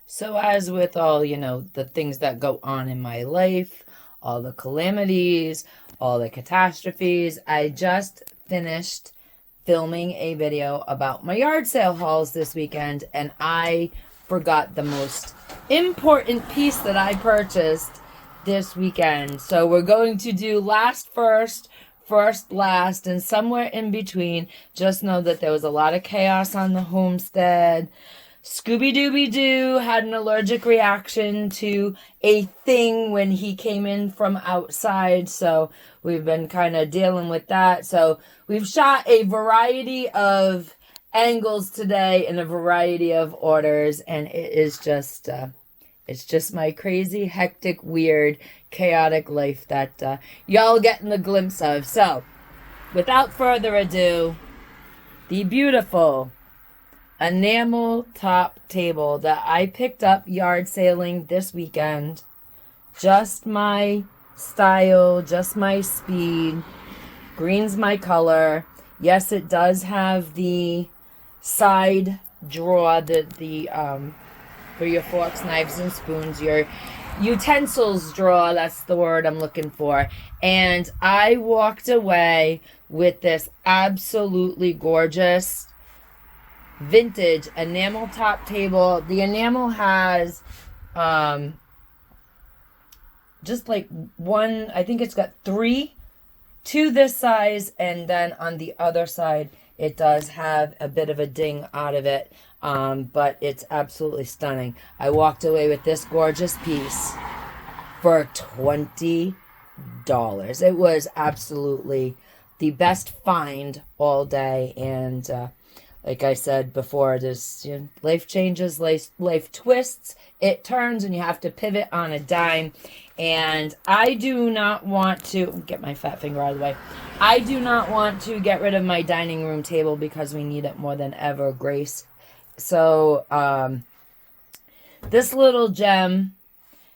So, as with all, the things that go on in my life, all the calamities, all the catastrophes, I just finished filming a video about my yard sale hauls this weekend, and I forgot the most important piece that I purchased this weekend. So, we're going to do last first, first last, and somewhere in between. Just know that there was a lot of chaos on the homestead. Scooby-Dooby-Doo had an allergic reaction to a thing when he came in from outside, so we've been kind of dealing with that. So we've shot a variety of angles today in a variety of orders, and it is just, it's just my crazy, hectic, weird, chaotic life that y'all getting the glimpse of. So, without further ado, the beautiful enamel top table that I picked up yard sailing this weekend. Just my style, just my speed. Green's my color. Yes, it does have the side drawer, the for your forks, knives, and spoons, your utensils drawer, that's the word I'm looking for. And I walked away with this absolutely gorgeous vintage enamel top table. The enamel has just like one, I think it's got three to this size, and then on the other side it does have a bit of a ding out of it, but it's absolutely stunning. I walked away with this gorgeous piece for $20. It was absolutely the best find all day, and like I said before, there's life changes, life twists, it turns, and you have to pivot on a dime. And I do not want to get my fat finger out of the way. I do not want to get rid of my dining room table because we need it more than ever, Grace. So this little gem,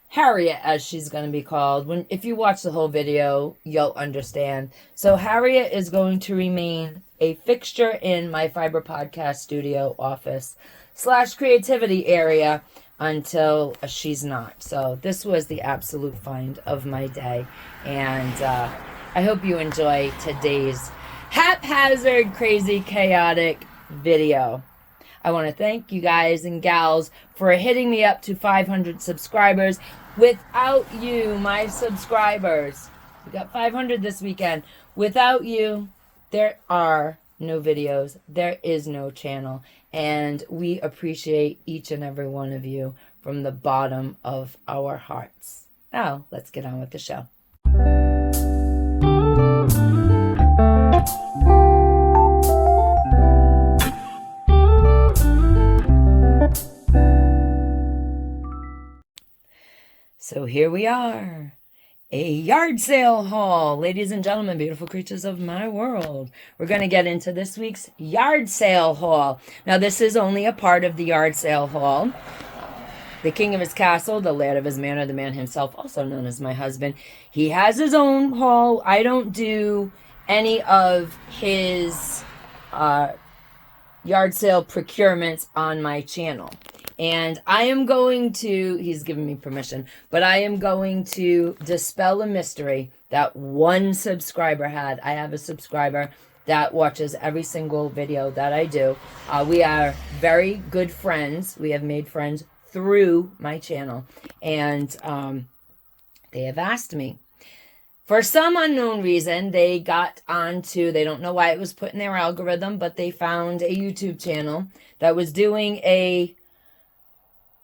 Harriet, as she's going to be called. If you watch the whole video, you'll understand. So Harriet is going to remain a fixture in my Fiber Podcast studio office / creativity area until she's not. So this was the absolute find of my day. And I hope you enjoy today's haphazard, crazy, chaotic video. I want to thank you guys and gals for hitting me up to 500 subscribers. Without you, my subscribers, we got 500 this weekend. Without you, there are no videos. There is no channel. And we appreciate each and every one of you from the bottom of our hearts. Now, let's get on with the show. So here we are, a yard sale haul. Ladies and gentlemen, beautiful creatures of my world, we're going to get into this week's yard sale haul. Now, this is only a part of the yard sale haul. The king of his castle, the lad of his manor, the man himself, also known as my husband, he has his own haul. I don't do any of his yard sale procurements on my channel. And I am going to, he's given me permission, but I am going to dispel a mystery that one subscriber had. I have a subscriber that watches every single video that I do. We are very good friends. We have made friends through my channel. And they have asked me, for some unknown reason, they got onto, they don't know why it was put in their algorithm, but they found a YouTube channel that was doing a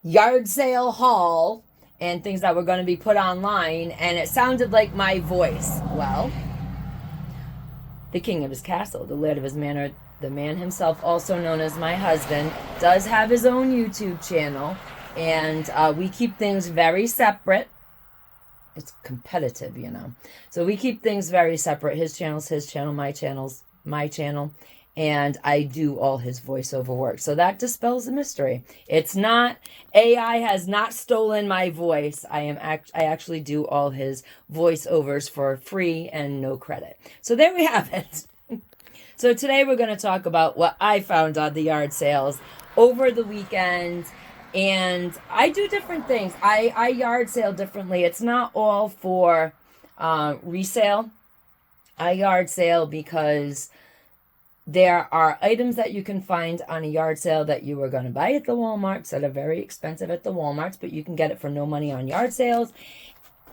yard sale haul and things that were going to be put online, and it sounded like my voice. Well, the king of his castle, the lord of his manor, the man himself, also known as my husband, does have his own YouTube channel, and we keep things very separate. It's competitive, so we keep things very separate. His channel's his channel, my channel's my channel, and I do all his voiceover work. So that dispels the mystery. It's not, AI has not stolen my voice. I actually do all his voiceovers for free and no credit. So there we have it. So today we're going to talk about what I found on the yard sales over the weekend And I do different things. I yard sale differently. It's not all for resale. I yard sale because there are items that you can find on a yard sale that you were going to buy at the Walmarts that are very expensive at the Walmarts, but you can get it for no money on yard sales.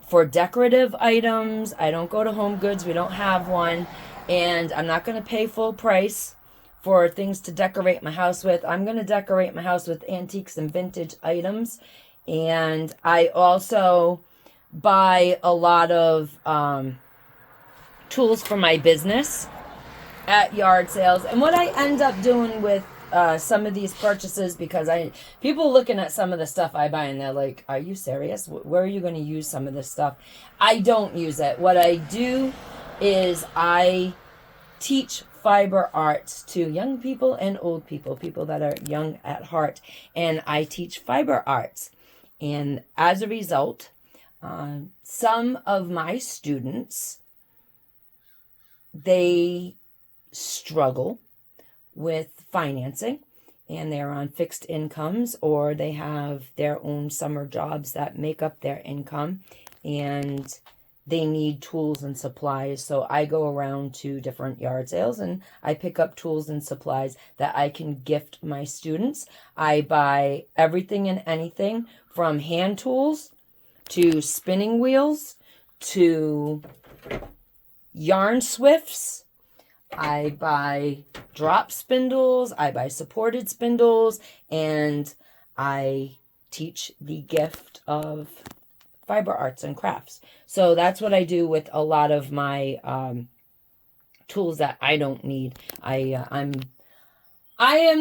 For decorative items, I don't go to Home Goods. We don't have one. And I'm not going to pay full price for things to decorate my house with. I'm going to decorate my house with antiques and vintage items. And I also buy a lot of tools for my business at yard sales. And what I end up doing with some of these purchases, because people looking at some of the stuff I buy and they're like, are you serious? Where are you going to use some of this stuff? I don't use it. What I do is I teach fiber arts to young people and old people, people that are young at heart. And I teach fiber arts. And as a result, some of my students, they struggle with financing, and they're on fixed incomes, or they have their own summer jobs that make up their income, and they need tools and supplies. So I go around to different yard sales and I pick up tools and supplies that I can gift my students. I buy everything and anything from hand tools to spinning wheels to yarn swifts. I buy drop spindles, I buy supported spindles, and I teach the gift of fiber arts and crafts. So that's what I do with a lot of my tools that I don't need. I am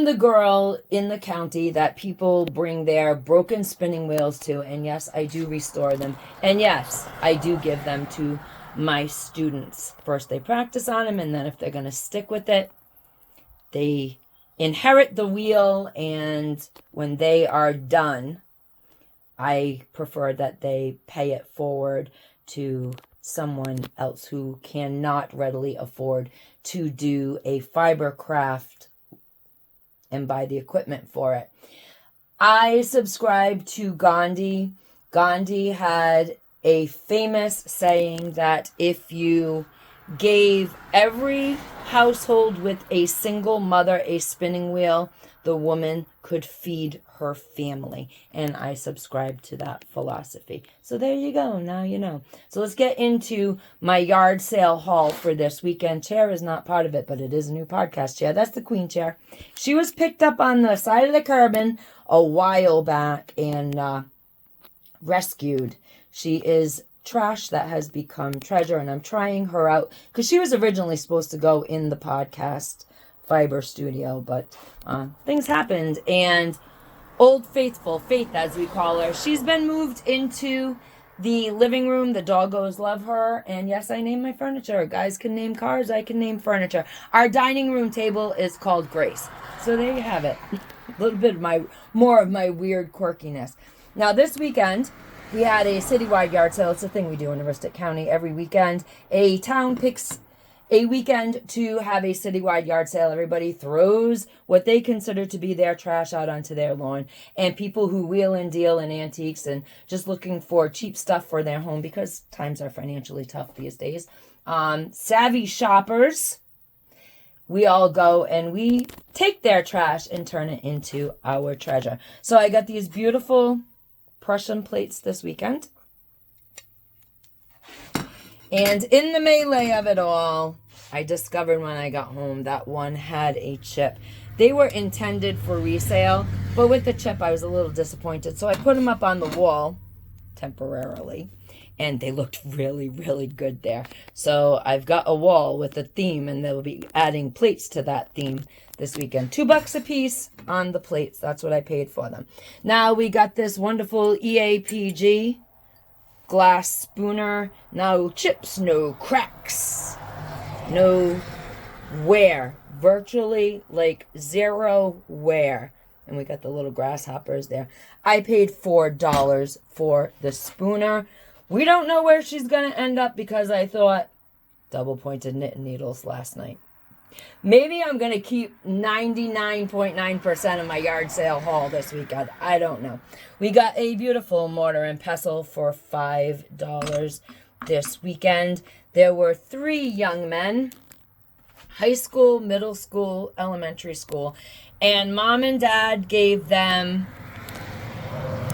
the girl in the county that people bring their broken spinning wheels to, and yes, I do restore them. And yes, I do give them to my students. First they practice on them, and then if they're going to stick with it, they inherit the wheel, and when they are done, I prefer that they pay it forward to someone else who cannot readily afford to do a fiber craft and buy the equipment for it. I subscribe to Gandhi. Gandhi had a famous saying that if you gave every household with a single mother a spinning wheel, the woman could feed her family. And I subscribe to that philosophy. So there you go. Now you know. So let's get into my yard sale haul for this weekend. Chair is not part of it, but it is a new podcast chair. That's the queen chair. She was picked up on the side of the curbing a while back and rescued. She is trash that has become treasure, and I'm trying her out because she was originally supposed to go in the podcast fiber studio, but things happened, and Old Faithful, Faith as we call her, she's been moved into the living room. The doggos love her, and yes, I name my furniture. Guys can name cars, I can name furniture. Our dining room table is called Grace. So there you have it. A little bit of more of my weird quirkiness. Now this weekend, we had a citywide yard sale. It's a thing we do in Aroostook County every weekend. A town picks a weekend to have a citywide yard sale. Everybody throws what they consider to be their trash out onto their lawn. And people who wheel and deal in antiques and just looking for cheap stuff for their home, because times are financially tough these days. Savvy shoppers, we all go and we take their trash and turn it into our treasure. So I got these beautiful Prussian plates this weekend. And in the melee of it all, I discovered when I got home that one had a chip. They were intended for resale, but with the chip I was a little disappointed. So I put them up on the wall temporarily, and they looked really, really good there. So I've got a wall with a theme, and they'll be adding plates to that theme this weekend. $2 a piece on the plates. That's what I paid for them. Now we got this wonderful EAPG glass spooner. No chips, no cracks, no wear. Virtually like zero wear. And we got the little grasshoppers there. I paid $4 for the spooner. We don't know where she's going to end up because I thought double pointed knitting needles last night. Maybe I'm going to keep 99.9% of my yard sale haul this weekend. I don't know. We got a beautiful mortar and pestle for $5 this weekend. There were 3 young men, high school, middle school, elementary school, and mom and dad gave them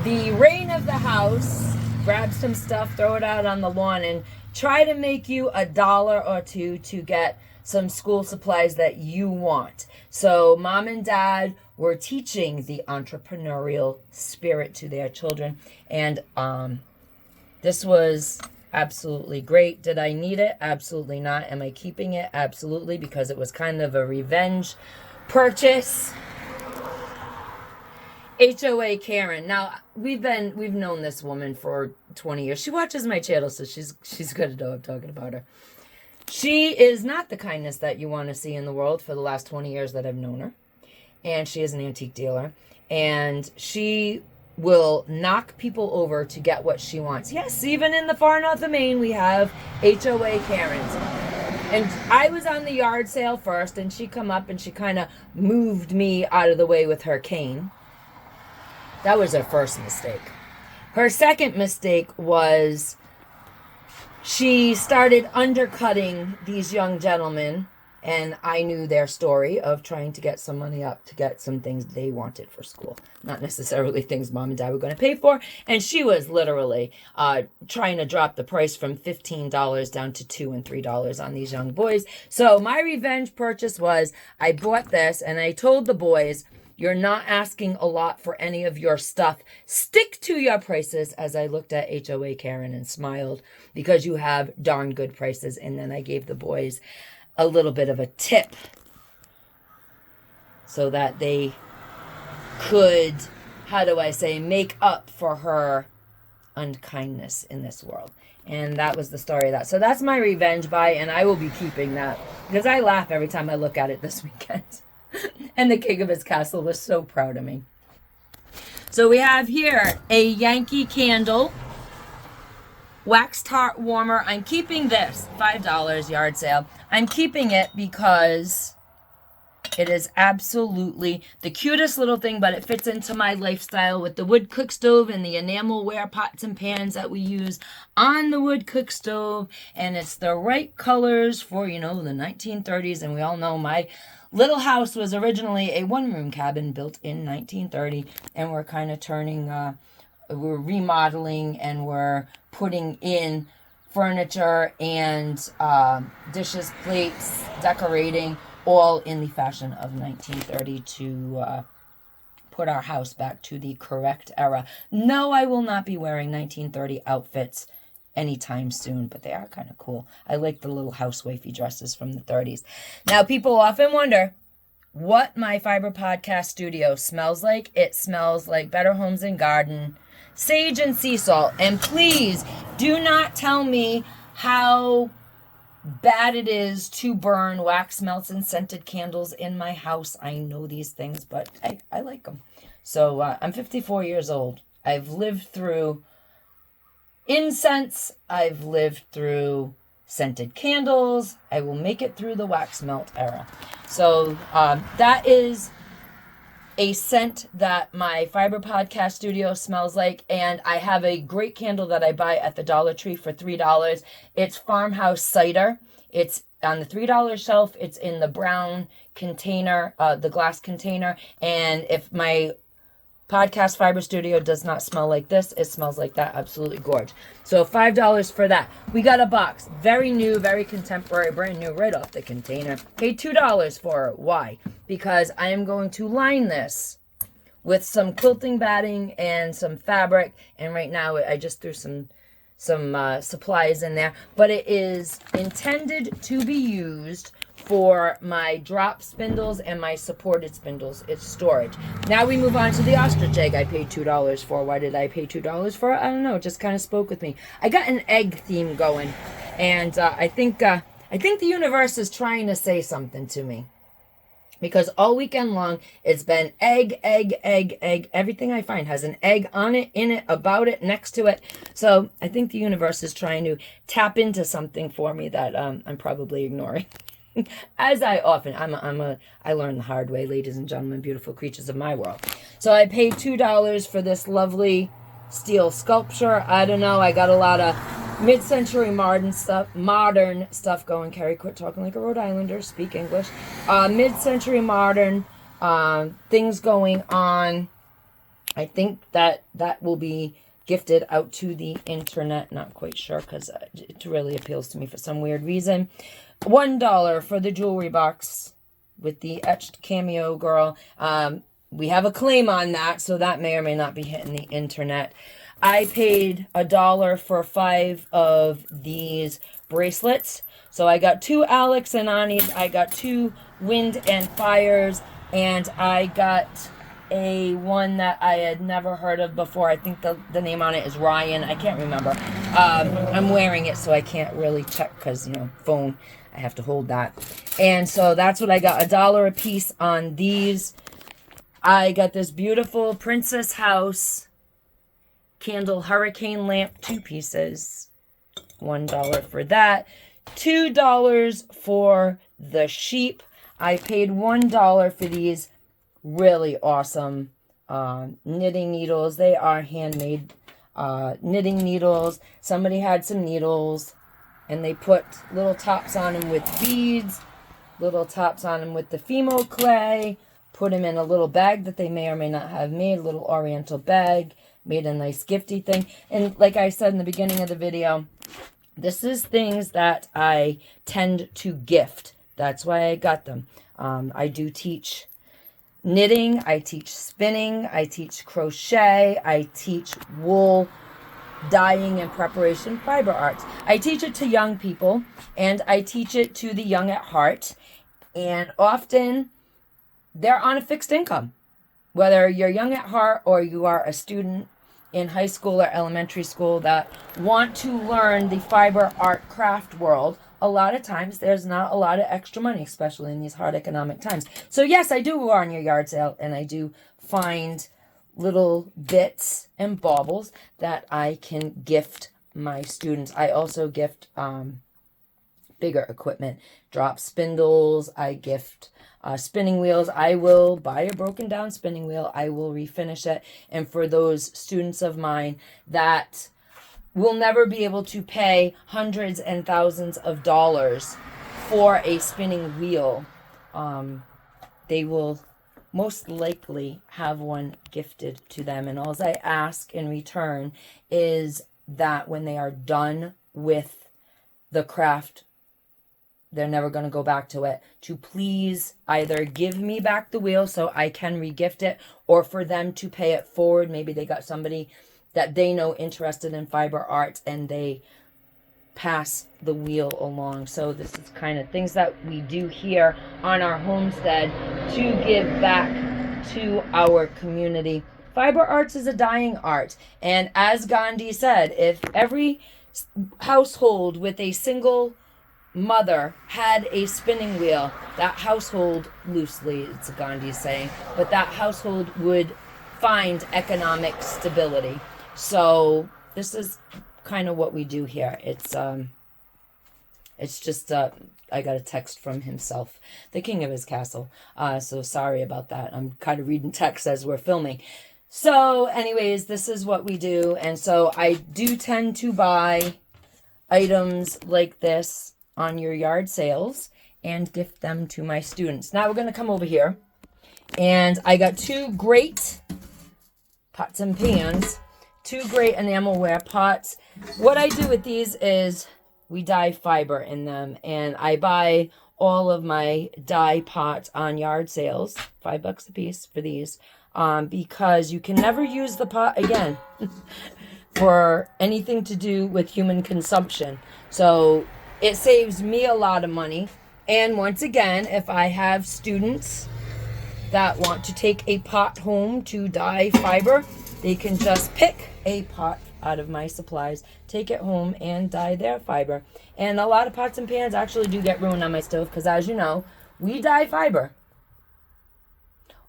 the reign of the house. Grab some stuff, throw it out on the lawn, and try to make you $1 or $2 to get some school supplies that you want. So mom and dad were teaching the entrepreneurial spirit to their children. And this was absolutely great. Did I need it? Absolutely not. Am I keeping it? Absolutely, because it was kind of a revenge purchase. HOA Karen. Now, we've known this woman for 20 years. She watches my channel, so she's good to know I'm talking about her. She is not the kindness that you want to see in the world for the last 20 years that I've known her. And she is an antique dealer. And she will knock people over to get what she wants. Yes, even in the far north of Maine, we have HOA Karens. And I was on the yard sale first, and she come up and she kind of moved me out of the way with her cane. That was her first mistake. Her second mistake was she started undercutting these young gentlemen, and I knew their story of trying to get some money up to get some things they wanted for school. Not necessarily things mom and dad were going to pay for. And she was literally trying to drop the price from $15 down to $2 and $3 on these young boys. So my revenge purchase was I bought this, and I told the boys, you're not asking a lot for any of your stuff. Stick to your prices, as I looked at HOA Karen and smiled, because you have darn good prices. And then I gave the boys a little bit of a tip so that they could, make up for her unkindness in this world. And that was the story of that. So that's my revenge buy, and I will be keeping that because I laugh every time I look at it this weekend. And the king of his castle was so proud of me. So we have here a Yankee Candle wax tart warmer. I'm keeping this, $5 yard sale. I'm keeping it because it is absolutely the cutest little thing, but it fits into my lifestyle with the wood cook stove and the enamelware pots and pans that we use on the wood cook stove. And it's the right colors for, the 1930s. And we all know my little house was originally a one-room cabin built in 1930, and we're kind of we're remodeling, and we're putting in furniture and dishes, plates, decorating, all in the fashion of 1930 to put our house back to the correct era. No, I will not be wearing 1930 outfits anytime soon, but they are kind of cool. I like the little housewifey dresses from the 30s. Now, people often wonder what my fiber podcast studio smells like. It smells like Better Homes and Garden, sage and sea salt. And please do not tell me how bad it is to burn wax melts and scented candles in my house. I know these things, but I like them. So I'm 54 years old. I've lived through incense. I've lived through scented candles. I will make it through the wax melt era. So that is a scent that my fiber podcast studio smells like. And I have a great candle that I buy at the Dollar Tree for $3. It's Farmhouse Cider. It's on the $3 shelf. It's in the brown container, the glass container. And if my podcast fiber studio does not smell like this, it smells like that. Absolutely gorgeous. So $5 for that. We got a box, very new, very contemporary, brand new, right off the container. Paid $2 for it. Why? Because I am going to line this with some quilting batting and some fabric. And right now I just threw some supplies in there, but it is intended to be used for my drop spindles and my supported spindles. It's storage. Now we move on to the ostrich egg I paid $2 for. Why did I pay $2 for it? I don't know. It just kind of spoke with me. I got an egg theme going, and I think the universe is trying to say something to me. Because all weekend long, it's been egg, egg, egg, egg. Everything I find has an egg on it, in it, about it, next to it. So I think the universe is trying to tap into something for me that I'm probably ignoring. As I often, I learned the hard way, ladies and gentlemen, beautiful creatures of my world. So I paid $2 for this lovely steel sculpture. I don't know, I got a lot of mid-century modern stuff going. Kerri, quit talking like a Rhode Islander, speak English. Mid-century modern things going on. I think that will be gifted out to the internet. Not quite sure, because it really appeals to me for some weird reason. $1 for the jewelry box with the etched cameo girl. We have a claim on that, so that may or may not be hitting the internet. I paid $1 for 5 of these bracelets. So I got 2 Alex and Ani's, I got 2 Wind and Fires, and I got a one that I had never heard of before. I think the name on it is Ryan. I can't remember. I'm wearing it, so I can't really check because, phone, I have to hold that. And so that's what I got, $1 a piece on these. I got this beautiful Princess House candle hurricane lamp, 2 pieces. $1 for that. $2 for the sheep. I paid $1 for these really awesome knitting needles. They are handmade knitting needles. Somebody had some needles and they put little tops on them with beads, little tops on them with the Fimo clay, put them in a little bag that they may or may not have made, a little oriental bag, made a nice gifty thing. And like I said in the beginning of the video, this is things that I tend to gift. That's why I got them. I do teach knitting, I teach spinning, I teach crochet, I teach wool dyeing and preparation, fiber arts. I teach it to young people, and I teach it to the young at heart, and often they're on a fixed income. Whether you're young at heart or you are a student in high school or elementary school that want to learn the fiber art craft world, a lot of times there's not a lot of extra money, especially in these hard economic times. So yes, I do go on your yard sale, and I do find little bits and baubles that I can gift my students. I also gift bigger equipment, drop spindles. I gift spinning wheels. I will buy a broken down spinning wheel. I will refinish it. And for those students of mine that will never be able to pay hundreds and thousands of dollars for a spinning wheel, they will most likely have one gifted to them. And all I ask in return is that when they are done with the craft, they're never going to go back to it, to please either give me back the wheel so I can regift it, or for them to pay it forward. Maybe they got somebody that they know interested in fiber arts and they pass the wheel along. So this is kind of things that we do here on our homestead to give back to our community. Fiber arts is a dying art. And as Gandhi said, if every household with a single mother had a spinning wheel, that household, loosely it's a Gandhi saying, but that household would find economic stability. So this is kind of what we do here. It's just I got a text from himself, the king of his castle. So sorry about that. I'm kind of reading text as we're filming. So anyways, this is what we do. And so I do tend to buy items like this on your yard sales and gift them to my students. Now we're going to come over here, and I got 2 great pots and pans, 2 great enamelware pots. What I do with these is we dye fiber in them, and I buy all of my dye pots on yard sales, $5 a piece for these, because you can never use the pot again for anything to do with human consumption. So it saves me a lot of money. And once again, if I have students that want to take a pot home to dye fiber, they can just pick a pot out of my supplies, take it home, and dye their fiber. And a lot of pots and pans actually do get ruined on my stove, because as you know, we dye fiber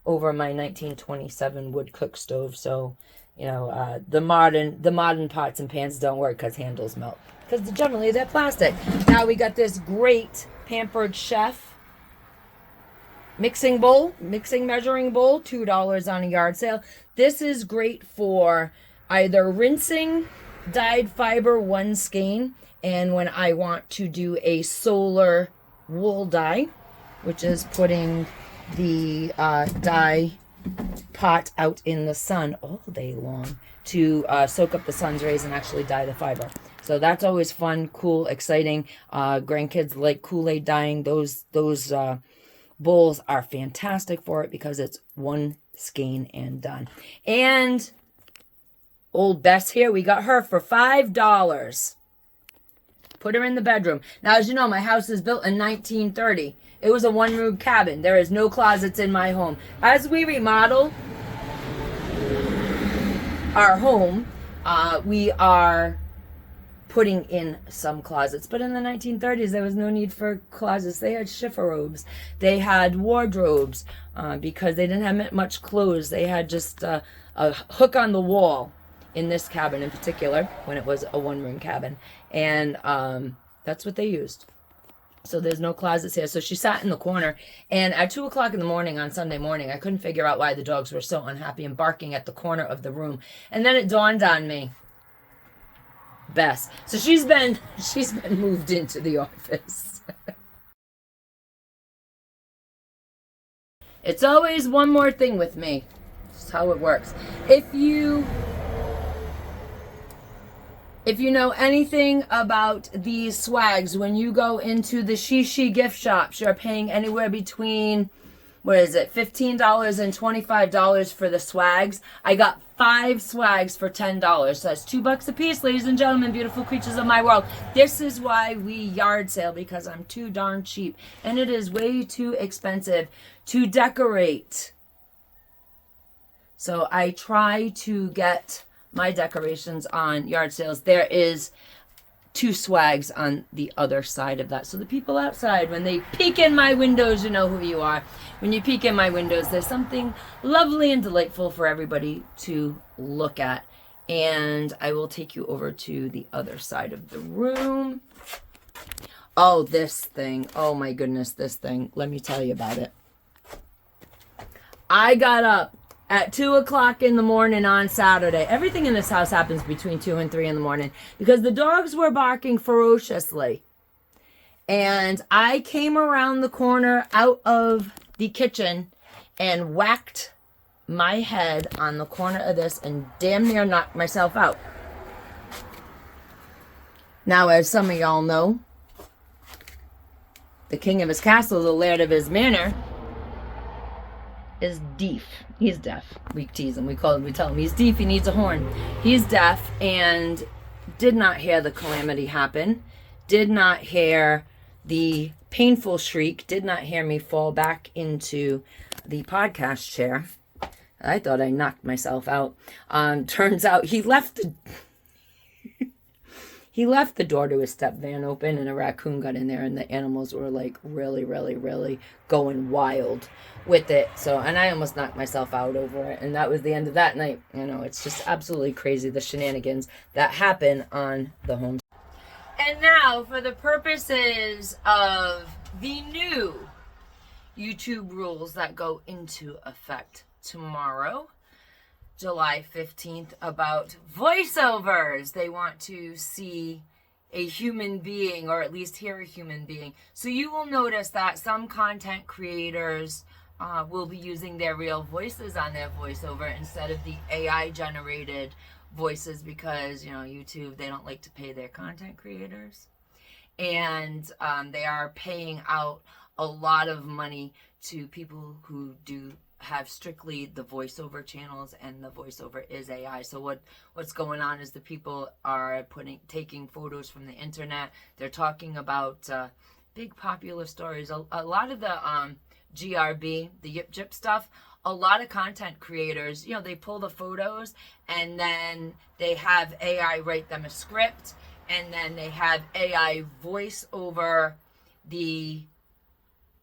over my 1927 wood cook stove. So the modern pots and pans don't work because handles melt. Because generally they're plastic. Now we got this great Pampered Chef mixing measuring bowl, $2 on a yard sale. This is great for either rinsing dyed fiber one skein, and when I want to do a solar wool dye, which is putting the dye pot out in the sun all day long to soak up the sun's rays and actually dye the fiber. So that's always fun, cool, exciting. Grandkids like Kool-Aid dyeing. Those bowls are fantastic for it because it's one skein and done. And old Bess here, we got her for $5. Put her in the bedroom. Now, as you know, my house is built in 1930. It was a one-room cabin. There is no closets in my home. As we remodel our home, we are putting in some closets. But in the 1930s, there was no need for closets. They had chiffon They had wardrobes because they didn't have much clothes. They had just a hook on the wall in this cabin in particular when it was a one-room cabin. And that's what they used. So there's no closets here. So she sat in the corner, and at 2 o'clock in the morning on Sunday morning, I couldn't figure out why the dogs were so unhappy and barking at the corner of the room. And then it dawned on me, Bess. So she's been moved into the office. It's always one more thing with me. That's how it works. If you know anything about these swags, when you go into the Shishi gift shops, you're paying anywhere between, $15 and $25 for the swags. I got 5 swags for $10. So that's $2 a piece, ladies and gentlemen, beautiful creatures of my world. This is why we yard sale, because I'm too darn cheap. And it is way too expensive to decorate. So I try to get my decorations on yard sales. There is 2 swags on the other side of that. So the people outside, when they peek in my windows, you know who you are. When you peek in my windows, there's something lovely and delightful for everybody to look at. And I will take you over to the other side of the room. Oh, this thing. Oh my goodness, this thing. Let me tell you about it. I got up at 2 o'clock in the morning on Saturday. Everything in this house happens between 2 and 3 in the morning because the dogs were barking ferociously. And I came around the corner out of the kitchen and whacked my head on the corner of this and damn near knocked myself out. Now, as some of y'all know, the king of his castle, the laird of his manor, is deaf. He's deaf. We tease him. We tell him he's deaf. He needs a horn. He's deaf and did not hear the calamity happen. Did not hear the painful shriek. Did not hear me fall back into the podcast chair. I thought I knocked myself out. Turns out he left the door to his step van open, and a raccoon got in there, and the animals were like really, really, really going wild with it. So, and I almost knocked myself out over it, and that was the end of that night. It's just absolutely crazy, the shenanigans that happen on the home. And now, for the purposes of the new YouTube rules that go into effect tomorrow, July 15th, about voiceovers. They want to see a human being, or at least hear a human being. So you will notice that some content creators will be using their real voices on their voiceover instead of the AI generated voices, because YouTube, they don't like to pay their content creators, and they are paying out a lot of money to people who do have strictly the voiceover channels, and the voiceover is AI. So what's going on is the people are taking photos from the internet. They're talking about big popular stories. A lot of the GRB, the Yip Jip stuff, a lot of content creators, they pull the photos and then they have AI write them a script, and then they have AI voice over the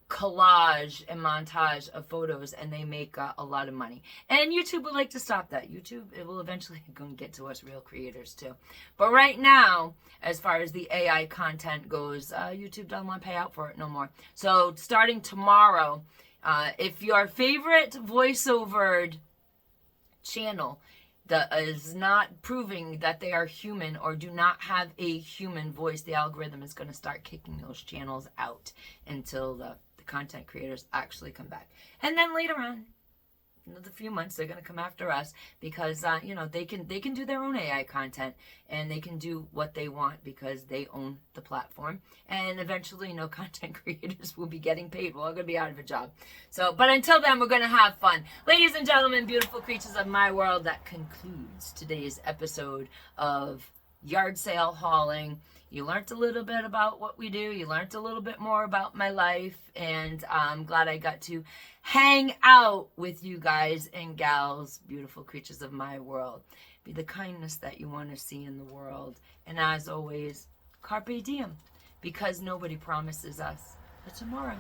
collage and montage of photos, and they make a lot of money. And YouTube would like to stop that. YouTube, it will eventually go and get to us real creators too. But right now, as far as the AI content goes, YouTube doesn't want to pay out for it no more. So starting tomorrow, if your favorite voiceover channel that is not proving that they are human or do not have a human voice, the algorithm is going to start kicking those channels out until the content creators actually come back. And then later on, another few months, they're going to come after us because they can do their own AI content, and they can do what they want because they own the platform. And eventually, content creators will be getting paid. We're all going to be out of a job. So, but until then, we're going to have fun. Ladies and gentlemen, beautiful creatures of my world, that concludes today's episode of Yard Sale Hauling. You learned a little bit about what we do. You learned a little bit more about my life. And I'm glad I got to hang out with you guys and gals, beautiful creatures of my world. Be the kindness that you want to see in the world. And as always, Carpe Diem. Because nobody promises us a tomorrow.